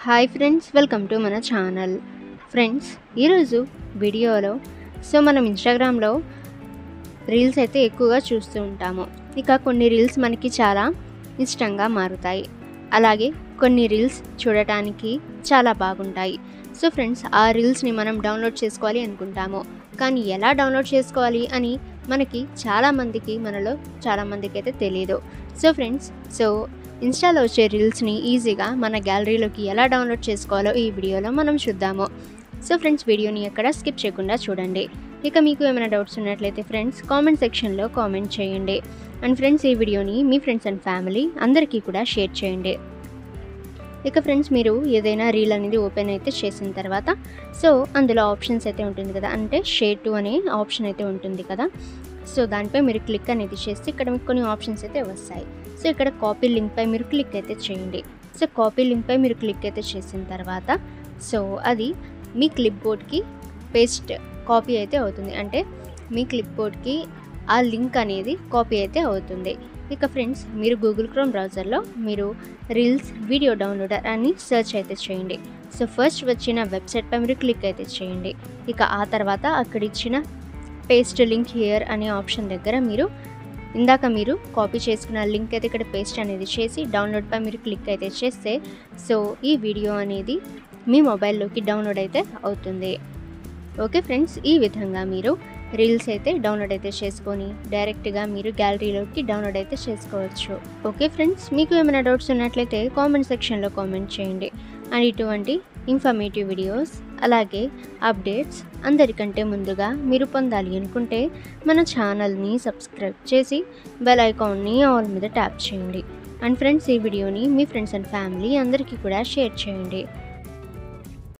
Hi friends, welcome to మన channel. Friends, ఈరోజు వీడియోలో మనం ఇన్స్టాగ్రామ్లో రీల్స్ అయితే ఎక్కువగా చూస్తూ ఉంటాము. ఇక కొన్ని రీల్స్ మనకి చాలా ఇష్టంగా మారుతాయి, అలాగే కొన్ని రీల్స్ చూడటానికి చాలా బాగుంటాయి. సో ఫ్రెండ్స్, ఆ రీల్స్ని మనం డౌన్లోడ్ చేసుకోవాలి అనుకుంటాము, కానీ ఎలా డౌన్లోడ్ చేసుకోవాలి అని మనకి మనలో చాలామందికి అయితే తెలియదు. సో ఫ్రెండ్స్, ఇన్స్టాలో వచ్చే రీల్స్ని ఈజీగా మన గ్యాలరీలోకి ఎలా డౌన్లోడ్ చేసుకోవాలో ఈ వీడియోలో మనం చూద్దాము. సో ఫ్రెండ్స్, వీడియోని ఎక్కడ స్కిప్ చేయకుండా చూడండి. ఇక మీకు ఏమైనా డౌట్స్ ఉన్నట్లయితే ఫ్రెండ్స్ కామెంట్ సెక్షన్లో కామెంట్ చేయండి. అండ్ ఫ్రెండ్స్, ఈ వీడియోని మీ ఫ్రెండ్స్ అండ్ ఫ్యామిలీ అందరికీ కూడా షేర్ చేయండి. ఇక ఫ్రెండ్స్, మీరు ఏదైనా రీల్ అనేది ఓపెన్ అయితే చేసిన తర్వాత అందులో ఆప్షన్స్ అయితే ఉంటుంది కదా, అంటే షేర్ టు అనే ఆప్షన్ అయితే ఉంటుంది కదా. దానిపై మీరు క్లిక్ అనేది చేస్తే ఇక్కడ మీకు కొన్ని ఆప్షన్స్ అయితే వస్తాయి. ఇక్కడ కాపీ లింక్పై మీరు క్లిక్ అయితే చేయండి. కాపీ లింక్పై మీరు క్లిక్ అయితే చేసిన తర్వాత అది మీ క్లిప్ బోర్డ్కి పేస్ట్ కాపీ అయితే అవుతుంది, అంటే మీ క్లిప్ బోర్డ్కి ఆ లింక్ అనేది కాపీ అయితే అవుతుంది. ఇక ఫ్రెండ్స్, మీరు గూగుల్ క్రోమ్ బ్రౌజర్లో మీరు రీల్స్ వీడియో డౌన్లోడర్ అని సెర్చ్ అయితే చేయండి. ఫస్ట్ వచ్చిన వెబ్సైట్పై మీరు క్లిక్ అయితే చేయండి. ఇక ఆ తర్వాత అక్కడ ఇచ్చిన పేస్ట్ లింక్ హియర్ అనే ఆప్షన్ దగ్గర ఇందాక మీరు కాపీ చేసుకున్న లింక్ అయితే ఇక్కడ పేస్ట్ అనేది చేసి డౌన్లోడ్పై మీరు క్లిక్ అయితే చేస్తే ఈ వీడియో అనేది మీ మొబైల్లోకి డౌన్లోడ్ అయితే అవుతుంది. ఓకే ఫ్రెండ్స్, ఈ విధంగా మీరు రీల్స్ అయితే డౌన్లోడ్ అయితే చేసుకొని డైరెక్ట్గా మీరు గ్యాలరీలోకి డౌన్లోడ్ అయితే చేసుకోవచ్చు. ఓకే ఫ్రెండ్స్, మీకు ఏమైనా డౌట్స్ ఉన్నట్లయితే కామెంట్ సెక్షన్లో కామెంట్ చేయండి. అండ్ ఇటువంటి ఇన్ఫర్మేటివ్ వీడియోస్ అలాగే అప్డేట్స్ అందరికంటే ముందుగా మీరు పొందాలి అనుకుంటే మన ఛానల్ని సబ్స్క్రైబ్ చేసి బెల్ ఐకాన్ని ఆల్ మీద ట్యాప్ చేయండి. అండ్ ఫ్రెండ్స్, ఈ వీడియోని మీ ఫ్రెండ్స్ అండ్ ఫ్యామిలీ అందరికీ కూడా షేర్ చేయండి.